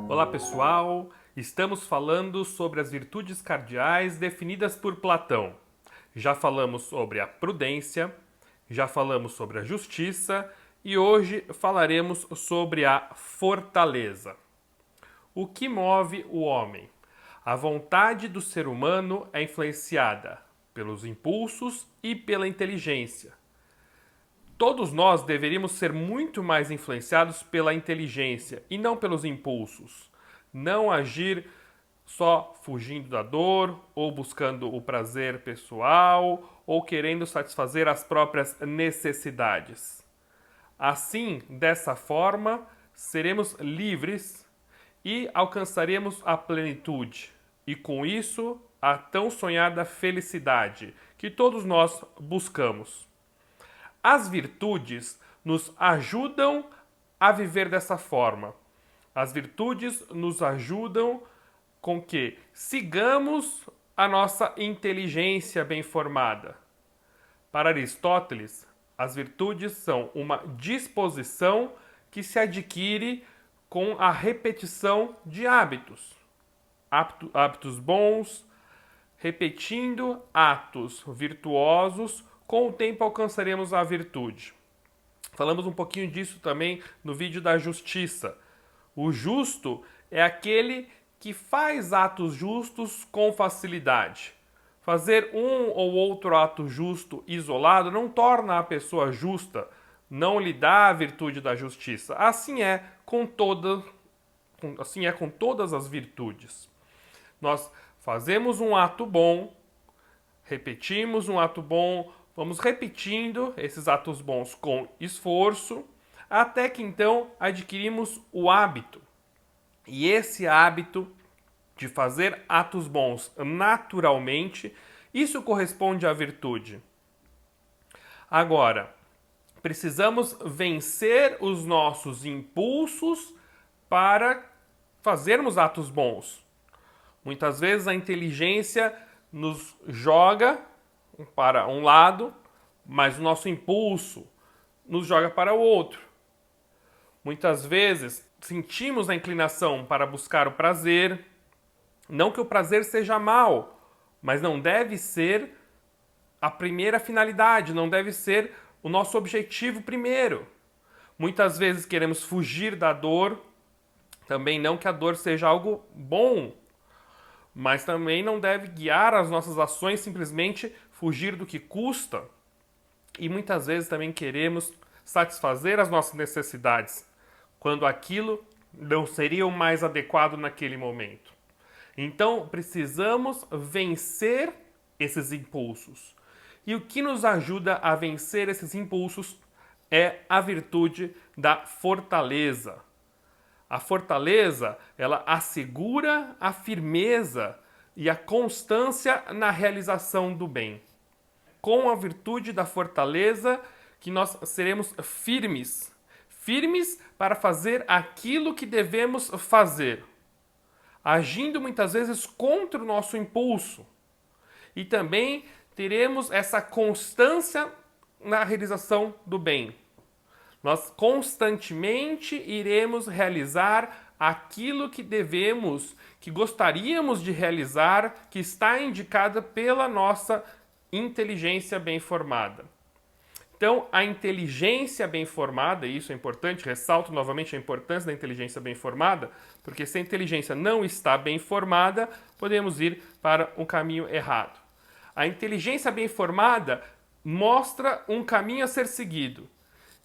Olá pessoal, estamos falando sobre as virtudes cardeais definidas por Platão. Já falamos sobre a prudência, já falamos sobre a justiça e hoje falaremos sobre a fortaleza. O que move o homem? A vontade do ser humano é influenciada pelos impulsos e pela inteligência. Todos nós deveríamos ser muito mais influenciados pela inteligência e não pelos impulsos. Não agir só fugindo da dor, ou buscando o prazer pessoal, ou querendo satisfazer as próprias necessidades. Assim, dessa forma, seremos livres e alcançaremos a plenitude, e com isso, a tão sonhada felicidade que todos nós buscamos. As virtudes nos ajudam a viver dessa forma. As virtudes nos ajudam com que sigamos a nossa inteligência bem formada. Para Aristóteles, as virtudes são uma disposição que se adquire com a repetição de hábitos. Hábitos bons, repetindo atos virtuosos, com o tempo alcançaremos a virtude. Falamos um pouquinho disso também no vídeo da justiça. O justo é aquele que faz atos justos com facilidade. Fazer um ou outro ato justo isolado não torna a pessoa justa, não lhe dá a virtude da justiça. Assim é com todas as virtudes. Nós fazemos um ato bom, repetimos um ato bom, vamos repetindo esses atos bons com esforço, até que então adquirimos o hábito. E esse hábito de fazer atos bons naturalmente, isso corresponde à virtude. Agora, precisamos vencer os nossos impulsos para fazermos atos bons. Muitas vezes a inteligência nos joga para um lado, mas o nosso impulso nos joga para o outro. Muitas vezes sentimos a inclinação para buscar o prazer, não que o prazer seja mal, mas não deve ser a primeira finalidade, não deve ser o nosso objetivo primeiro. Muitas vezes queremos fugir da dor, também não que a dor seja algo bom, mas também não deve guiar as nossas ações simplesmente fugir do que custa. E muitas vezes também queremos satisfazer as nossas necessidades, quando aquilo não seria o mais adequado naquele momento. Então, precisamos vencer esses impulsos. E o que nos ajuda a vencer esses impulsos é a virtude da fortaleza. A fortaleza, ela assegura a firmeza e a constância na realização do bem. Com a virtude da fortaleza que nós seremos firmes. Firmes para fazer aquilo que devemos fazer. Agindo muitas vezes contra o nosso impulso. E também teremos essa constância na realização do bem. Nós constantemente iremos realizar aquilo que devemos, que gostaríamos de realizar, que está indicada pela nossa inteligência bem formada. Então, a inteligência bem formada, e isso é importante, ressalto novamente a importância da inteligência bem formada, porque se a inteligência não está bem formada, podemos ir para um caminho errado. A inteligência bem formada mostra um caminho a ser seguido.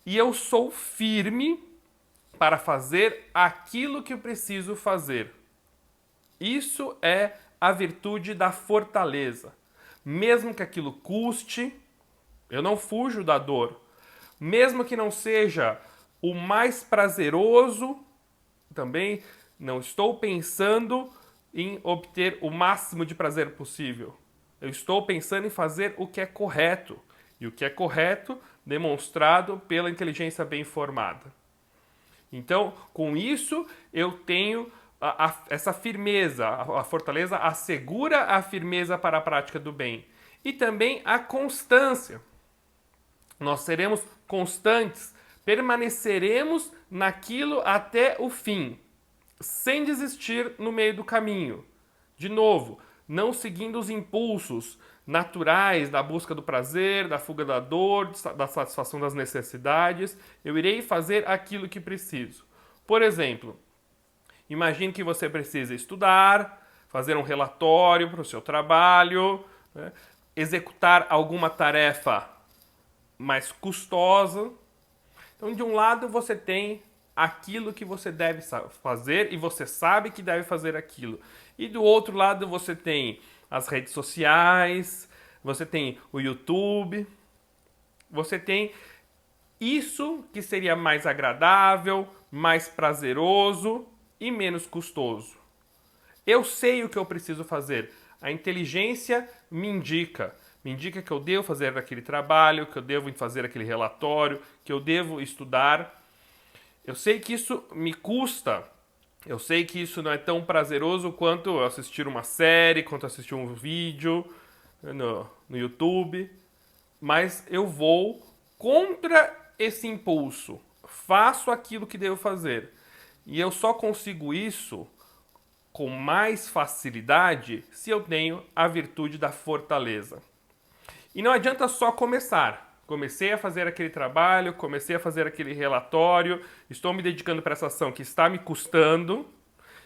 E eu sou firme para fazer aquilo que eu preciso fazer. Isso é a virtude da fortaleza. Mesmo que aquilo custe, eu não fujo da dor. Mesmo que não seja o mais prazeroso, também não estou pensando em obter o máximo de prazer possível. Eu estou pensando em fazer o que é correto. E o que é correto, demonstrado pela inteligência bem formada. Então, com isso, eu tenho essa firmeza. A fortaleza assegura a firmeza para a prática do bem. E também a constância. Nós seremos constantes, permaneceremos naquilo até o fim, sem desistir no meio do caminho. De novo, não seguindo os impulsos naturais da busca do prazer, da fuga da dor, da satisfação das necessidades. Eu irei fazer aquilo que preciso. Por exemplo, imagine que você precisa estudar, fazer um relatório para o seu trabalho, né? Executar alguma tarefa mais custosa. Então, de um lado, você tem aquilo que você deve fazer e você sabe que deve fazer aquilo. E do outro lado, você tem as redes sociais, você tem o YouTube, você tem isso que seria mais agradável, mais prazeroso e menos custoso. Eu sei o que eu preciso fazer. A inteligência me indica que eu devo fazer aquele trabalho, que eu devo fazer aquele relatório, que eu devo estudar. Eu sei que isso me custa, eu sei que isso não é tão prazeroso quanto assistir uma série, quanto assistir um vídeo no YouTube, mas eu vou contra esse impulso, faço aquilo que devo fazer. E eu só consigo isso com mais facilidade se eu tenho a virtude da fortaleza. E não adianta só começar. Comecei a fazer aquele trabalho, comecei a fazer aquele relatório, estou me dedicando para essa ação que está me custando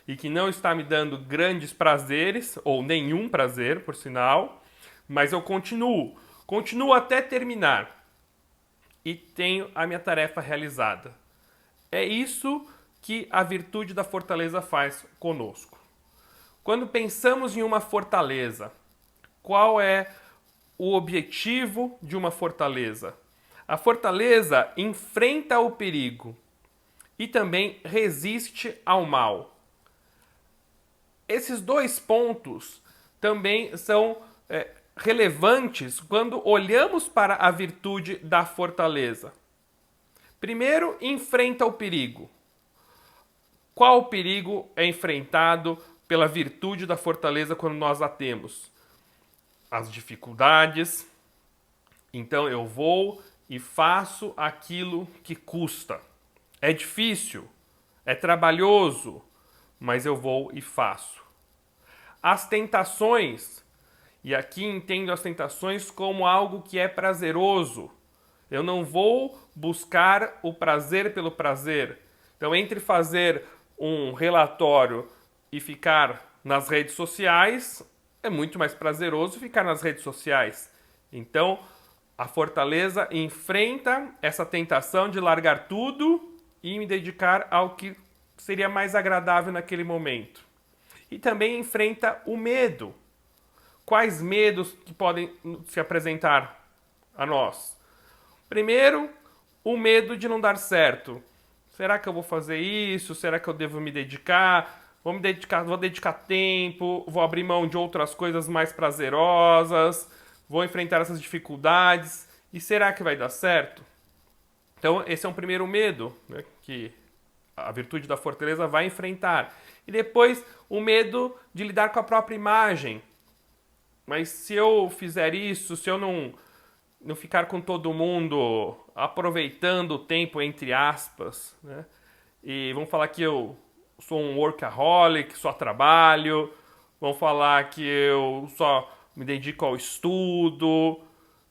e que não está me dando grandes prazeres, ou nenhum prazer, por sinal, mas eu continuo até terminar e tenho a minha tarefa realizada. É isso que a virtude da fortaleza faz conosco. Quando pensamos em uma fortaleza, qual é o objetivo de uma fortaleza? A fortaleza enfrenta o perigo e também resiste ao mal. Esses dois pontos também são relevantes quando olhamos para a virtude da fortaleza. Primeiro, enfrenta o perigo. Qual perigo é enfrentado pela virtude da fortaleza quando nós a temos? As dificuldades. Então eu vou e faço aquilo que custa. É difícil, é trabalhoso, mas eu vou e faço. As tentações, e aqui entendo as tentações como algo que é prazeroso. Eu não vou buscar o prazer pelo prazer. Então, entre fazer um relatório e ficar nas redes sociais, é muito mais prazeroso ficar nas redes sociais. Então, a fortaleza enfrenta essa tentação de largar tudo e me dedicar ao que seria mais agradável naquele momento. E também enfrenta o medo. Quais medos que podem se apresentar a nós? Primeiro, o medo de não dar certo. Será que eu vou fazer isso? Será que eu devo me dedicar? Vou dedicar tempo, vou abrir mão de outras coisas mais prazerosas, vou enfrentar essas dificuldades. E será que vai dar certo? Então, esse é um primeiro medo, né, que a virtude da fortaleza vai enfrentar. E depois, o medo de lidar com a própria imagem. Mas se eu fizer isso, se eu não ficar com todo mundo aproveitando o tempo, entre aspas, né? E vão falar que eu sou um workaholic, só trabalho, vão falar que eu só me dedico ao estudo.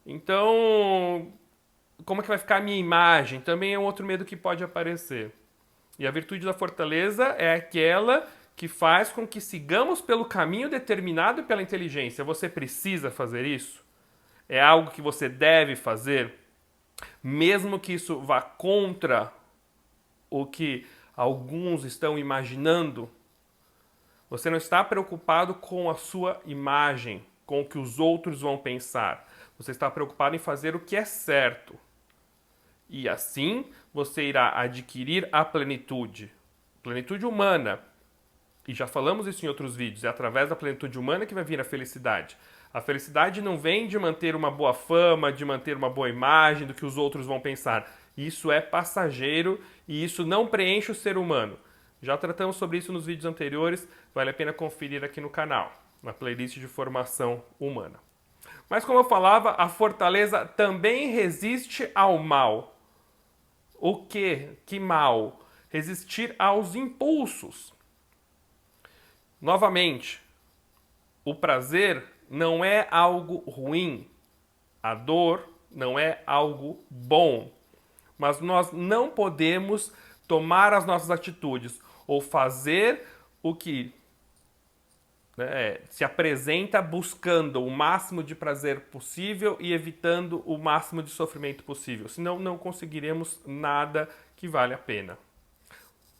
Então, como é que vai ficar a minha imagem? Também é um outro medo que pode aparecer. E a virtude da fortaleza é aquela que faz com que sigamos pelo caminho determinado pela inteligência. Você precisa fazer isso? É algo que você deve fazer? Mesmo que isso vá contra o que alguns estão imaginando, você não está preocupado com a sua imagem, com o que os outros vão pensar. Você está preocupado em fazer o que é certo. E assim você irá adquirir a plenitude humana. E já falamos isso em outros vídeos. É através da plenitude humana que vai vir a felicidade. A felicidade não vem de manter uma boa fama, de manter uma boa imagem, do que os outros vão pensar. Isso é passageiro e isso não preenche o ser humano. Já tratamos sobre isso nos vídeos anteriores, vale a pena conferir aqui no canal, na playlist de formação humana. Mas como eu falava, a fortaleza também resiste ao mal. O que? Que mal? Resistir aos impulsos. Novamente, o prazer não é algo ruim. A dor não é algo bom. Mas nós não podemos tomar as nossas atitudes ou fazer o que se apresenta buscando o máximo de prazer possível e evitando o máximo de sofrimento possível. Senão não conseguiremos nada que vale a pena.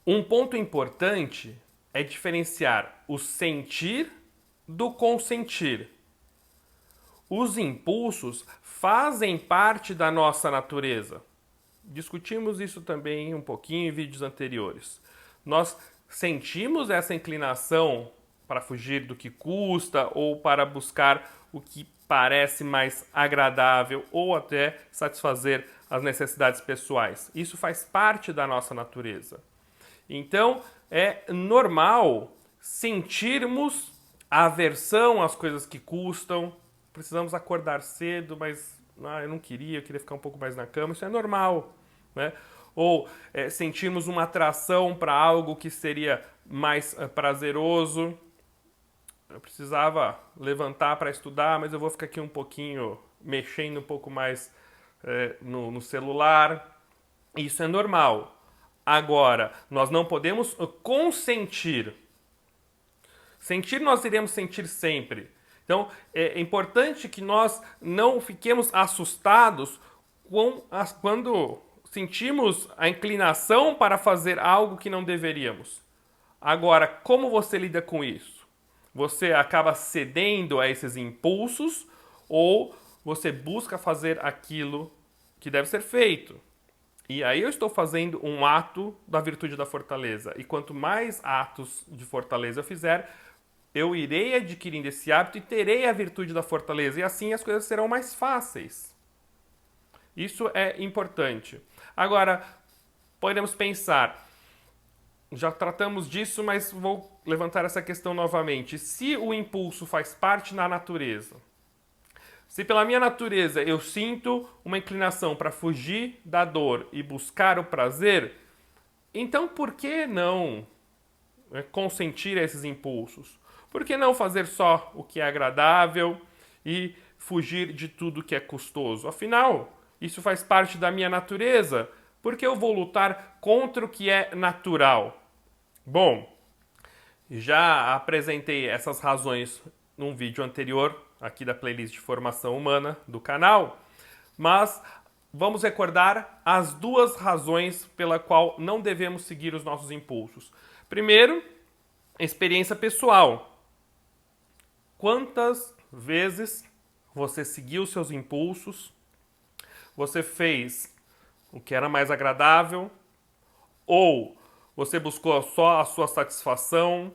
Um ponto importante é diferenciar o sentir do consentir. Os impulsos fazem parte da nossa natureza. Discutimos isso também um pouquinho em vídeos anteriores. Nós sentimos essa inclinação para fugir do que custa ou para buscar o que parece mais agradável ou até satisfazer as necessidades pessoais. Isso faz parte da nossa natureza. Então, é normal sentirmos aversão às coisas que custam. Precisamos acordar cedo, mas eu não queria, eu queria ficar um pouco mais na cama. Isso é normal, né? Ou sentirmos uma atração para algo que seria mais prazeroso. Eu precisava levantar para estudar, mas eu vou ficar aqui um pouquinho mexendo um pouco mais no celular. Isso é normal. Agora, nós não podemos consentir. Sentir, nós iremos sentir sempre. Então, é importante que nós não fiquemos assustados quando sentimos a inclinação para fazer algo que não deveríamos. Agora, como você lida com isso? Você acaba cedendo a esses impulsos ou você busca fazer aquilo que deve ser feito? E aí eu estou fazendo um ato da virtude da fortaleza. E quanto mais atos de fortaleza eu fizer, eu irei adquirindo esse hábito e terei a virtude da fortaleza. E assim as coisas serão mais fáceis. Isso é importante. Agora, podemos pensar, já tratamos disso, mas vou levantar essa questão novamente. Se o impulso faz parte da natureza, se pela minha natureza eu sinto uma inclinação para fugir da dor e buscar o prazer, então por que não consentir a esses impulsos? Por que não fazer só o que é agradável e fugir de tudo que é custoso? Afinal, isso faz parte da minha natureza. Por que eu vou lutar contra o que é natural? Bom, já apresentei essas razões num vídeo anterior aqui da playlist de formação humana do canal, mas vamos recordar as duas razões pela qual não devemos seguir os nossos impulsos. Primeiro, experiência pessoal. Quantas vezes você seguiu seus impulsos? Você fez o que era mais agradável? Ou você buscou só a sua satisfação?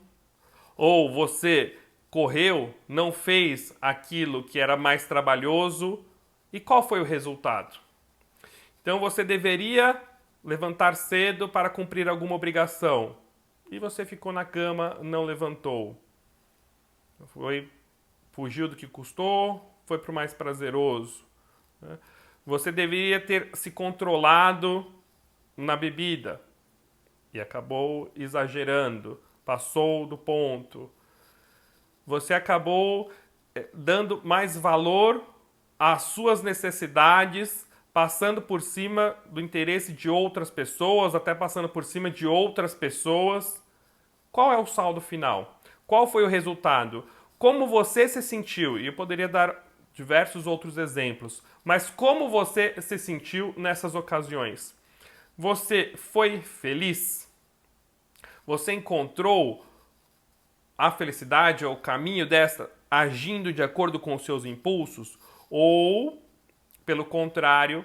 Ou você correu, não fez aquilo que era mais trabalhoso? E qual foi o resultado? Então você deveria levantar cedo para cumprir alguma obrigação. E você ficou na cama, não levantou. Fugiu do que custou, foi para o mais prazeroso. Você deveria ter se controlado na bebida e acabou exagerando, passou do ponto. Você acabou dando mais valor às suas necessidades, passando por cima do interesse de outras pessoas, até passando por cima de outras pessoas. Qual é o saldo final? Qual foi o resultado? Como você se sentiu? E eu poderia dar diversos outros exemplos, mas como você se sentiu nessas ocasiões? Você foi feliz? Você encontrou a felicidade ou o caminho desta agindo de acordo com os seus impulsos? Ou, pelo contrário,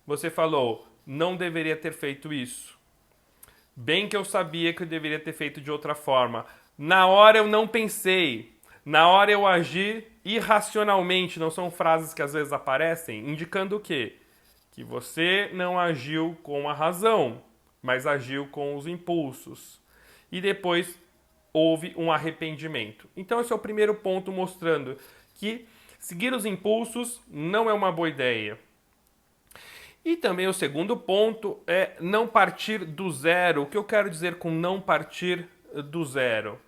você falou, não deveria ter feito isso. Bem que eu sabia que eu deveria ter feito de outra forma. Na hora eu não pensei. Na hora eu agi irracionalmente. Não são frases que às vezes aparecem, indicando o quê? Que você não agiu com a razão, mas agiu com os impulsos. E depois houve um arrependimento. Então esse é o primeiro ponto mostrando que seguir os impulsos não é uma boa ideia. E também o segundo ponto é não partir do zero. O que eu quero dizer com não partir do zero?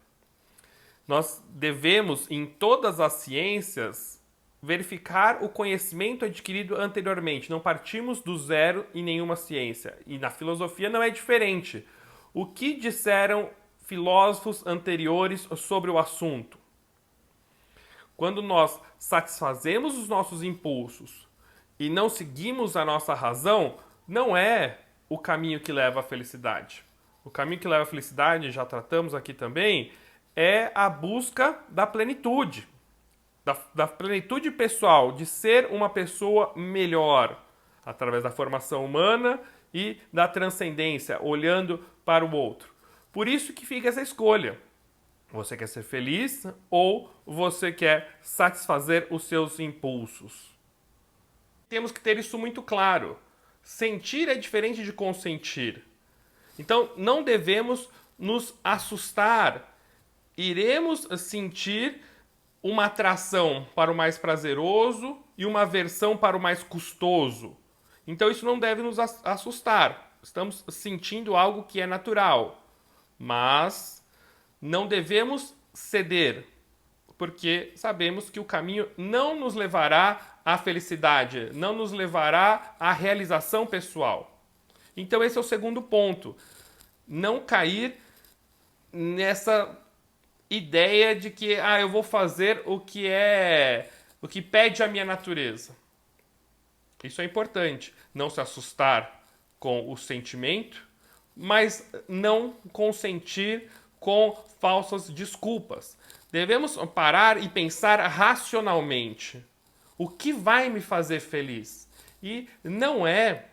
Nós devemos, em todas as ciências, verificar o conhecimento adquirido anteriormente. Não partimos do zero em nenhuma ciência. E na filosofia não é diferente. O que disseram filósofos anteriores sobre o assunto? Quando nós satisfazemos os nossos impulsos e não seguimos a nossa razão, não é o caminho que leva à felicidade. O caminho que leva à felicidade, já tratamos aqui também, é a busca da plenitude. Da plenitude pessoal, de ser uma pessoa melhor, através da formação humana e da transcendência, olhando para o outro. Por isso que fica essa escolha. Você quer ser feliz ou você quer satisfazer os seus impulsos? Temos que ter isso muito claro. Sentir é diferente de consentir. Então, não devemos nos assustar. Iremos sentir uma atração para o mais prazeroso e uma aversão para o mais custoso. Então, isso não deve nos assustar. Estamos sentindo algo que é natural. Mas não devemos ceder, porque sabemos que o caminho não nos levará à felicidade, não nos levará à realização pessoal. Então esse é o segundo ponto. Não cair nessa ideia de que eu vou fazer o que pede a minha natureza. Isso é importante. Não se assustar com o sentimento, mas não consentir com falsas desculpas. Devemos parar e pensar racionalmente. O que vai me fazer feliz? E não é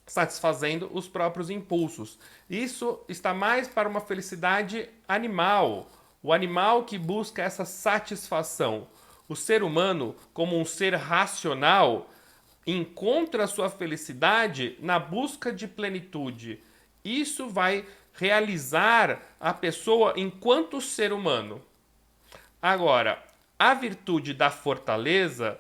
satisfazendo os próprios impulsos. Isso está mais para uma felicidade animal. O animal que busca essa satisfação. O ser humano, como um ser racional, encontra a sua felicidade na busca de plenitude. Isso vai realizar a pessoa enquanto ser humano. Agora, a virtude da fortaleza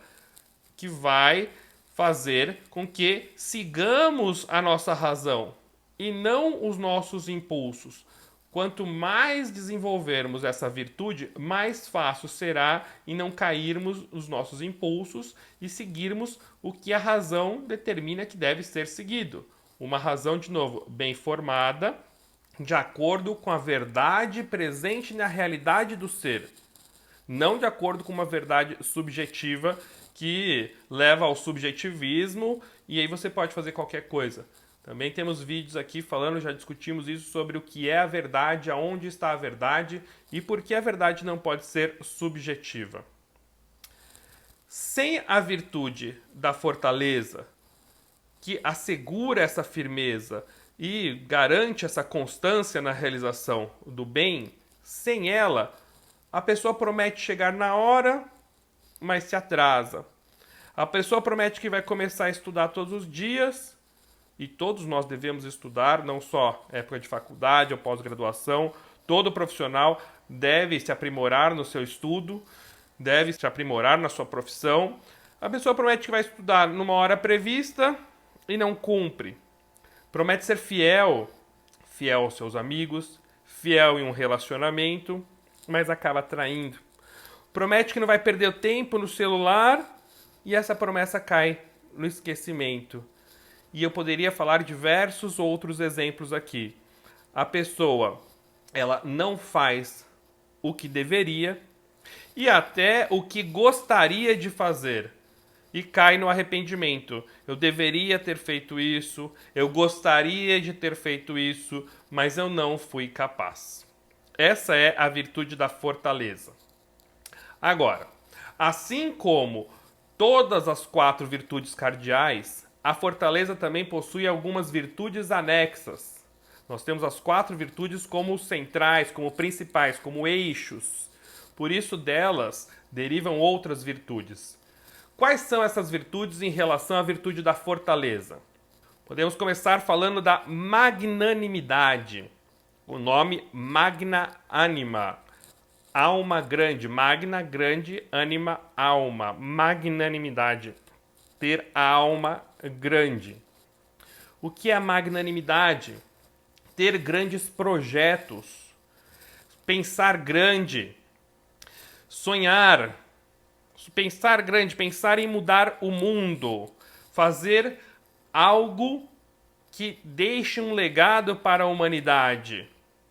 que vai fazer com que sigamos a nossa razão e não os nossos impulsos. Quanto mais desenvolvermos essa virtude, mais fácil será em não cairmos nos nossos impulsos e seguirmos o que a razão determina que deve ser seguido. Uma razão, de novo, bem formada, de acordo com a verdade presente na realidade do ser. Não de acordo com uma verdade subjetiva que leva ao subjetivismo e aí você pode fazer qualquer coisa. Também temos vídeos aqui falando, já discutimos isso, sobre o que é a verdade, aonde está a verdade e por que a verdade não pode ser subjetiva. Sem a virtude da fortaleza, que assegura essa firmeza e garante essa constância na realização do bem, sem ela, a pessoa promete chegar na hora, mas se atrasa. A pessoa promete que vai começar a estudar todos os dias, e todos nós devemos estudar, não só época de faculdade ou pós-graduação. Todo profissional deve se aprimorar no seu estudo, deve se aprimorar na sua profissão. A pessoa promete que vai estudar numa hora prevista e não cumpre. Promete ser fiel, fiel aos seus amigos, fiel em um relacionamento, mas acaba traindo. Promete que não vai perder o tempo no celular e essa promessa cai no esquecimento. E eu poderia falar diversos outros exemplos aqui. A pessoa, ela não faz o que deveria e até o que gostaria de fazer e cai no arrependimento. Eu deveria ter feito isso, eu gostaria de ter feito isso, mas eu não fui capaz. Essa é a virtude da fortaleza. Agora, assim como todas as 4 virtudes cardeais, a fortaleza também possui algumas virtudes anexas. Nós temos as 4 virtudes como centrais, como principais, como eixos. Por isso delas derivam outras virtudes. Quais são essas virtudes em relação à virtude da fortaleza? Podemos começar falando da magnanimidade. O nome magna anima. Alma grande, magna, grande, anima, alma. Magnanimidade. Ter a alma grande. O que é a magnanimidade? Ter grandes projetos, pensar grande, sonhar, pensar grande, pensar em mudar o mundo, fazer algo que deixe um legado para a humanidade.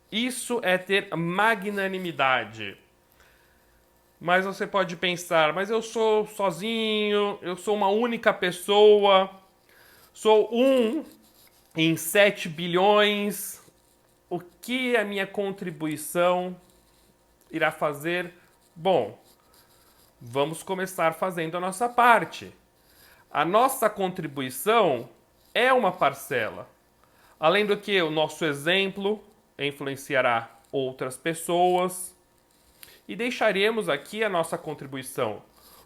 Isso é ter magnanimidade. Mas você pode pensar, mas eu sou sozinho, eu sou uma única pessoa, sou um em 7 bilhões. O que a minha contribuição irá fazer? Bom, vamos começar fazendo a nossa parte. A nossa contribuição é uma parcela. Além do que, o nosso exemplo influenciará outras pessoas e deixaremos aqui a nossa contribuição.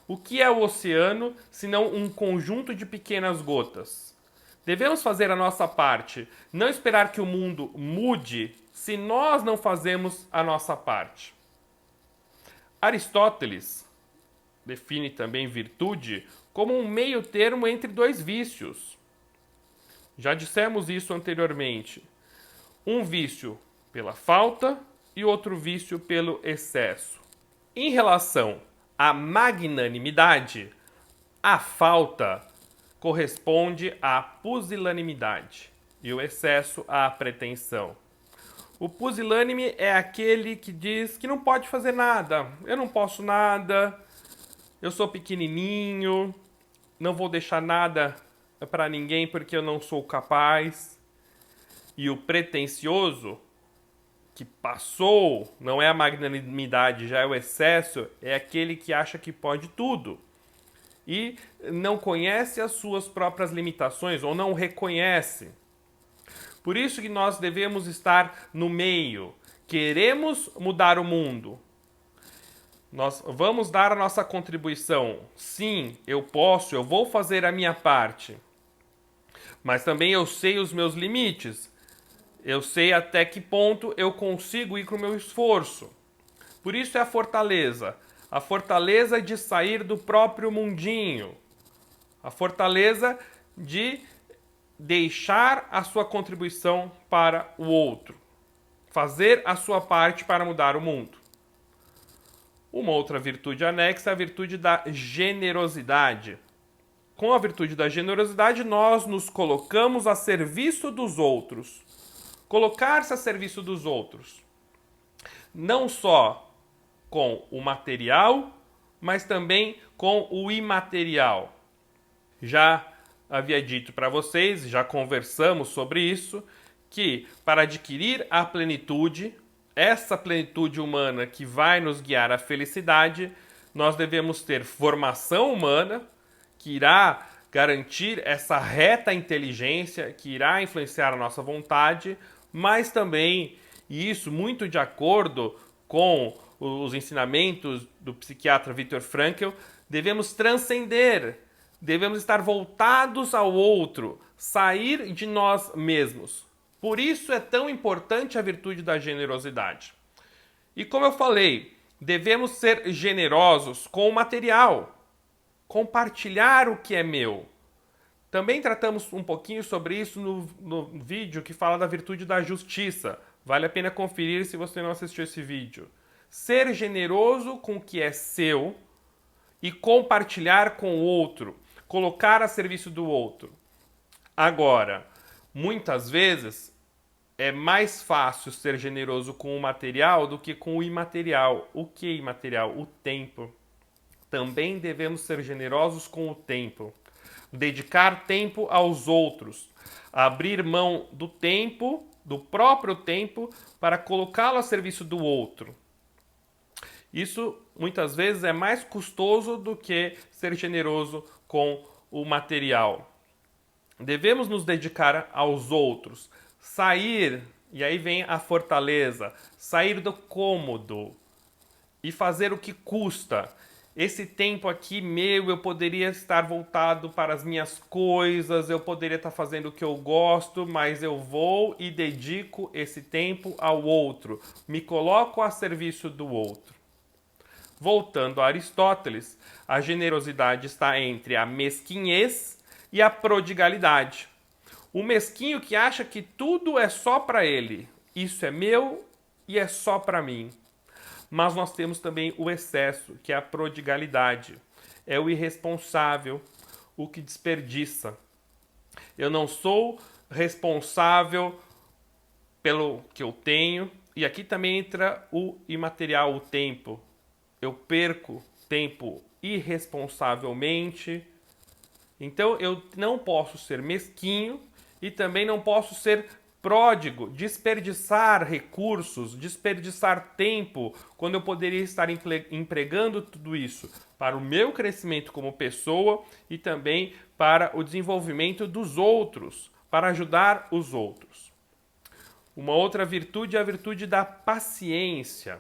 O que é o oceano senão um conjunto de pequenas gotas? Devemos fazer a nossa parte, não esperar que o mundo mude se nós não fazemos a nossa parte. Aristóteles define também virtude como um meio termo entre dois vícios. Já dissemos isso anteriormente. Um vício pela falta e outro vício pelo excesso. Em relação à magnanimidade, a falta corresponde à pusilanimidade e o excesso à pretensão. O pusilânime é aquele que diz que não pode fazer nada. Eu não posso nada, eu sou pequenininho, não vou deixar nada para ninguém porque eu não sou capaz. E o pretensioso, que passou, não é a magnanimidade, já é o excesso, é aquele que acha que pode tudo e não conhece as suas próprias limitações ou não reconhece. Por isso que nós devemos estar no meio. Queremos mudar o mundo. Nós vamos dar a nossa contribuição. Sim, eu posso, eu vou fazer a minha parte. Mas também eu sei os meus limites. Eu sei até que ponto eu consigo ir com o meu esforço. Por isso é a fortaleza. A fortaleza de sair do próprio mundinho. A fortaleza de deixar a sua contribuição para o outro. Fazer a sua parte para mudar o mundo. Uma outra virtude anexa é a virtude da generosidade. Com a virtude da generosidade, nós nos colocamos a serviço dos outros. Colocar-se a serviço dos outros. Não só com o material, mas também com o imaterial. Já havia dito para vocês, já conversamos sobre isso, que para adquirir a plenitude, essa plenitude humana que vai nos guiar à felicidade, nós devemos ter formação humana, que irá garantir essa reta inteligência, que irá influenciar a nossa vontade, mas também, e isso muito de acordo com os ensinamentos do psiquiatra Viktor Frankl, devemos transcender, devemos estar voltados ao outro, sair de nós mesmos. Por isso é tão importante a virtude da generosidade. E como eu falei, devemos ser generosos com o material, compartilhar o que é meu. Também tratamos um pouquinho sobre isso no vídeo que fala da virtude da justiça. Vale a pena conferir se você não assistiu esse vídeo. Ser generoso com o que é seu e compartilhar com o outro. Colocar a serviço do outro. Agora, muitas vezes é mais fácil ser generoso com o material do que com o imaterial. O que é imaterial? O tempo. Também devemos ser generosos com o tempo. Dedicar tempo aos outros. Abrir mão do tempo, do próprio tempo, para colocá-lo a serviço do outro. Isso muitas vezes é mais custoso do que ser generoso com o material. Devemos nos dedicar aos outros, sair, e aí vem a fortaleza, sair do cômodo e fazer o que custa. Esse tempo aqui meu, eu poderia estar voltado para as minhas coisas, eu poderia estar fazendo o que eu gosto, mas eu vou e dedico esse tempo ao outro, me coloco a serviço do outro. Voltando a Aristóteles, a generosidade está entre a mesquinhez e a prodigalidade. O mesquinho que acha que tudo é só para ele. Isso é meu e é só para mim. Mas nós temos também o excesso, que é a prodigalidade. É o irresponsável, o que desperdiça. Eu não sou responsável pelo que eu tenho. E aqui também entra o imaterial, o tempo. Eu perco tempo irresponsavelmente. Então eu não posso ser mesquinho e também não posso ser pródigo, desperdiçar recursos, desperdiçar tempo, quando eu poderia estar empregando tudo isso para o meu crescimento como pessoa e também para o desenvolvimento dos outros, para ajudar os outros. Uma outra virtude é a virtude da paciência.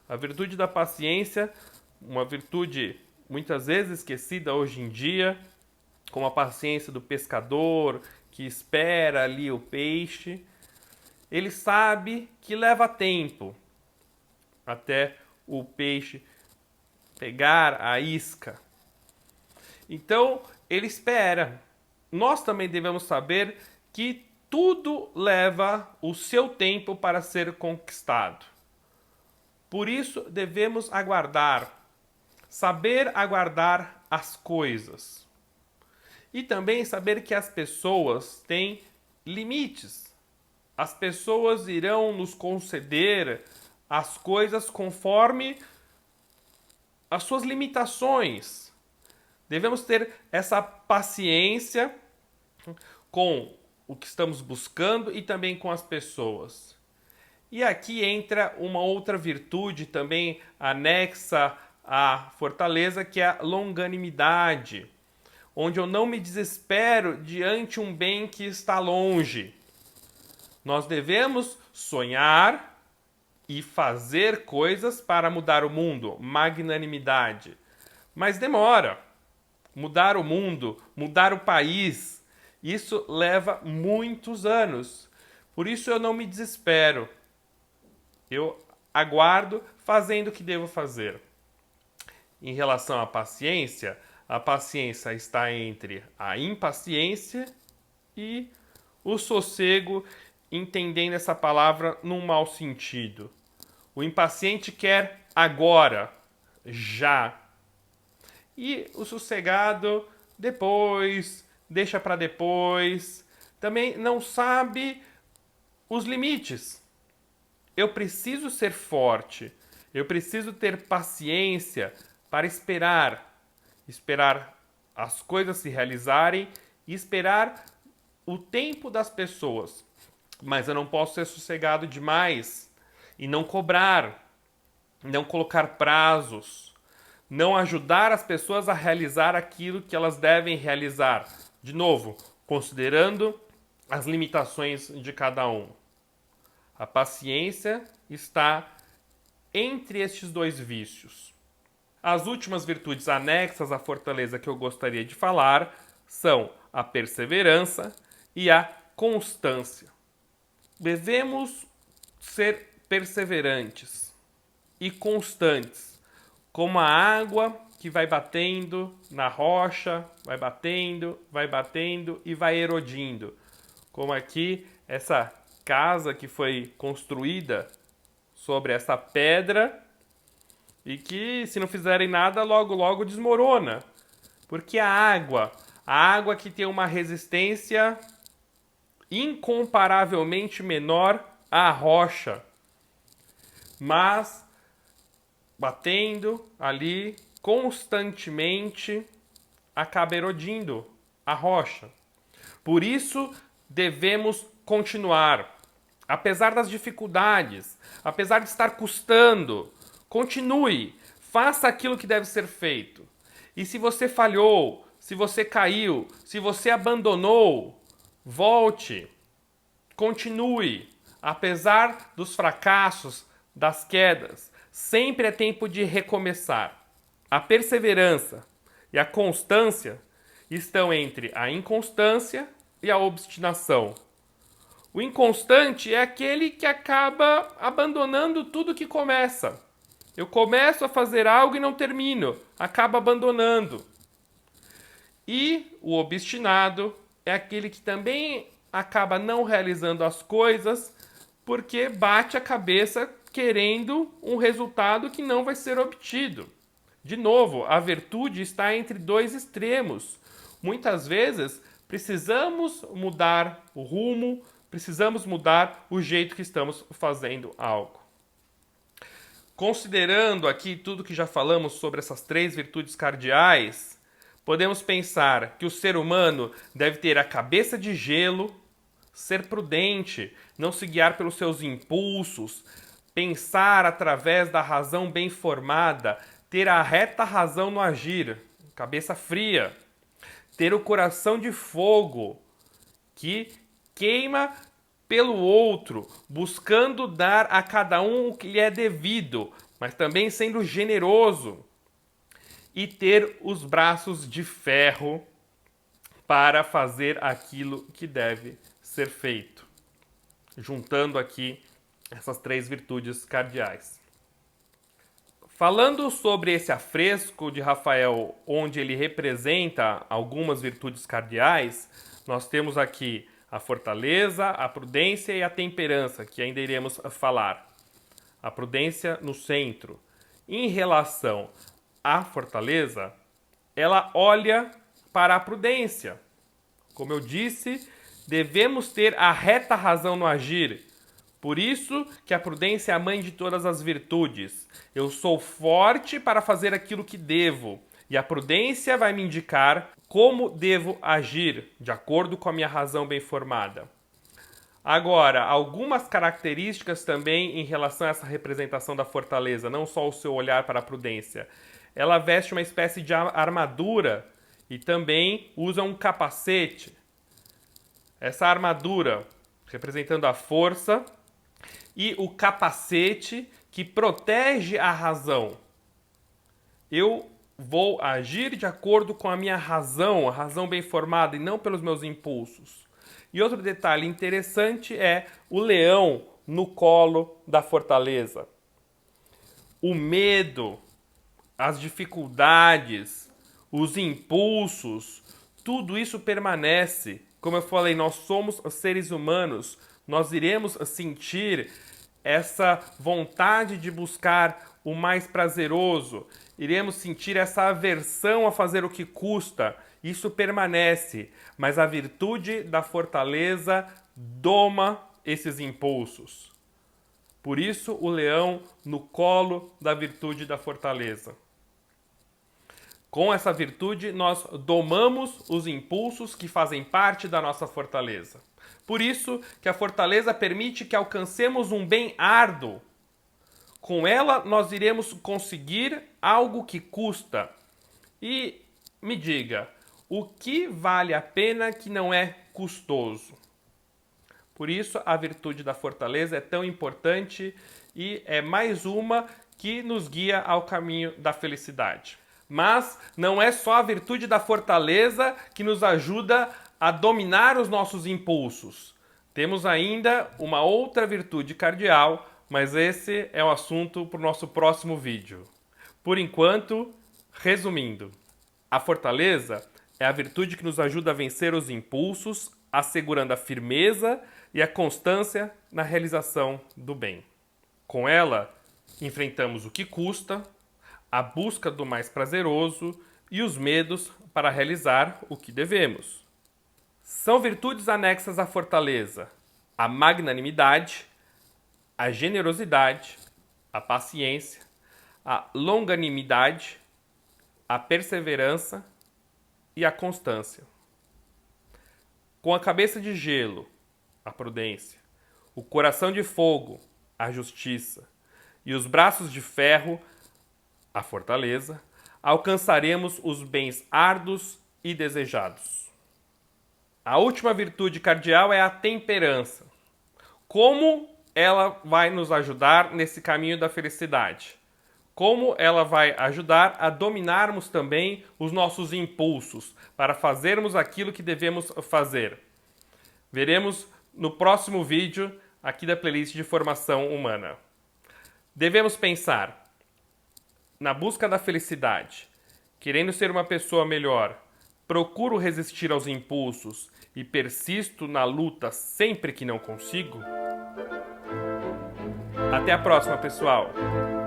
A virtude da paciência, uma virtude muitas vezes esquecida hoje em dia, como a paciência do pescador que espera ali o peixe. Ele sabe que leva tempo até o peixe pegar a isca. Então, ele espera. Nós também devemos saber que tudo leva o seu tempo para ser conquistado. Por isso, devemos aguardar, saber aguardar as coisas. E também saber que as pessoas têm limites. As pessoas irão nos conceder as coisas conforme as suas limitações. Devemos ter essa paciência com o que estamos buscando e também com as pessoas. E aqui entra uma outra virtude também anexa à fortaleza, que é a longanimidade, onde eu não me desespero diante um bem que está longe. Nós devemos sonhar e fazer coisas para mudar o mundo, magnanimidade. Mas demora. Mudar o mundo, mudar o país, isso leva muitos anos. Por isso eu não me desespero. Eu aguardo fazendo o que devo fazer. Em relação à paciência, a paciência está entre a impaciência e o sossego, entendendo essa palavra num mau sentido. O impaciente quer agora, já. E o sossegado, depois, deixa para depois. Também não sabe os limites. Eu preciso ser forte. Eu preciso ter paciência para esperar as coisas se realizarem e esperar o tempo das pessoas. Mas eu não posso ser sossegado demais e não cobrar, não colocar prazos, não ajudar as pessoas a realizar aquilo que elas devem realizar. De novo, considerando as limitações de cada um. A paciência está entre estes dois vícios. As últimas virtudes anexas à fortaleza que eu gostaria de falar são a perseverança e a constância. Devemos ser perseverantes e constantes, como a água que vai batendo na rocha, vai batendo e vai erodindo. Como aqui, essa casa que foi construída sobre essa pedra e que, se não fizerem nada, logo logo desmorona. Porque a água que tem uma resistência incomparavelmente menor à rocha, mas batendo ali constantemente acaba erodindo a rocha. Por isso devemos continuar, apesar das dificuldades, apesar de estar custando. Continue, faça aquilo que deve ser feito. E se você falhou, se você caiu, se você abandonou, volte, continue. Apesar dos fracassos, das quedas, sempre é tempo de recomeçar. A perseverança e a constância estão entre a inconstância e a obstinação. O inconstante é aquele que acaba abandonando tudo que começa. Eu começo a fazer algo e não termino, acaba abandonando. E o obstinado é aquele que também acaba não realizando as coisas porque bate a cabeça querendo um resultado que não vai ser obtido. De novo, a virtude está entre dois extremos. Muitas vezes precisamos mudar o rumo, precisamos mudar o jeito que estamos fazendo algo. Considerando aqui tudo que já falamos sobre essas três virtudes cardeais, podemos pensar que o ser humano deve ter a cabeça de gelo, ser prudente, não se guiar pelos seus impulsos, pensar através da razão bem formada, ter a reta razão no agir, cabeça fria, ter o coração de fogo, que queima pelo outro, buscando dar a cada um o que lhe é devido, mas também sendo generoso, e ter os braços de ferro para fazer aquilo que deve ser feito. Juntando aqui essas três virtudes cardeais. Falando sobre esse afresco de Rafael, onde ele representa algumas virtudes cardeais, nós temos aqui a fortaleza, a prudência e a temperança, que ainda iremos falar. A prudência no centro. Em relação à fortaleza, ela olha para a prudência. Como eu disse, devemos ter a reta razão no agir. Por isso que a prudência é a mãe de todas as virtudes. Eu sou forte para fazer aquilo que devo, e a prudência vai me indicar como devo agir, de acordo com a minha razão bem formada. Agora, algumas características também em relação a essa representação da fortaleza, não só o seu olhar para a prudência. Ela veste uma espécie de armadura e também usa um capacete. Essa armadura representando a força e o capacete que protege a razão. Eu vou agir de acordo com a minha razão, a razão bem formada e não pelos meus impulsos. E outro detalhe interessante é o leão no colo da fortaleza. O medo, as dificuldades, os impulsos, tudo isso permanece. Como eu falei, nós somos seres humanos, nós iremos sentir essa vontade de buscar o mais prazeroso, iremos sentir essa aversão a fazer o que custa. Isso permanece, mas a virtude da fortaleza doma esses impulsos. Por isso, o leão no colo da virtude da fortaleza. Com essa virtude, nós domamos os impulsos que fazem parte da nossa fortaleza. Por isso que a fortaleza permite que alcancemos um bem árduo. Com ela, nós iremos conseguir algo que custa. E me diga, o que vale a pena que não é custoso? Por isso, a virtude da fortaleza é tão importante e é mais uma que nos guia ao caminho da felicidade. Mas não é só a virtude da fortaleza que nos ajuda a dominar os nossos impulsos. Temos ainda uma outra virtude cardeal, mas esse é o assunto para o nosso próximo vídeo. Por enquanto, resumindo, a fortaleza é a virtude que nos ajuda a vencer os impulsos, assegurando a firmeza e a constância na realização do bem. Com ela, enfrentamos o que custa, a busca do mais prazeroso e os medos para realizar o que devemos. São virtudes anexas à fortaleza: a magnanimidade, a generosidade, a paciência, a longanimidade, a perseverança e a constância. Com a cabeça de gelo, a prudência, o coração de fogo, a justiça, e os braços de ferro, a fortaleza, alcançaremos os bens árduos e desejados. A última virtude cardeal é a temperança. Como ela vai nos ajudar nesse caminho da felicidade? Como ela vai ajudar a dominarmos também os nossos impulsos para fazermos aquilo que devemos fazer? Veremos no próximo vídeo aqui da playlist de formação humana. Devemos pensar na busca da felicidade, querendo ser uma pessoa melhor. Procuro resistir aos impulsos e persisto na luta sempre que não consigo? Até a próxima, pessoal.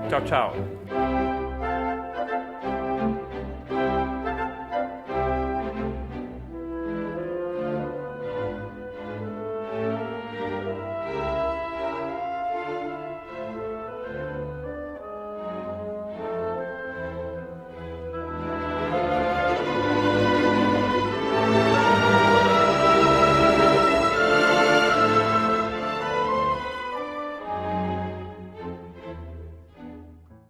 Tchau, tchau.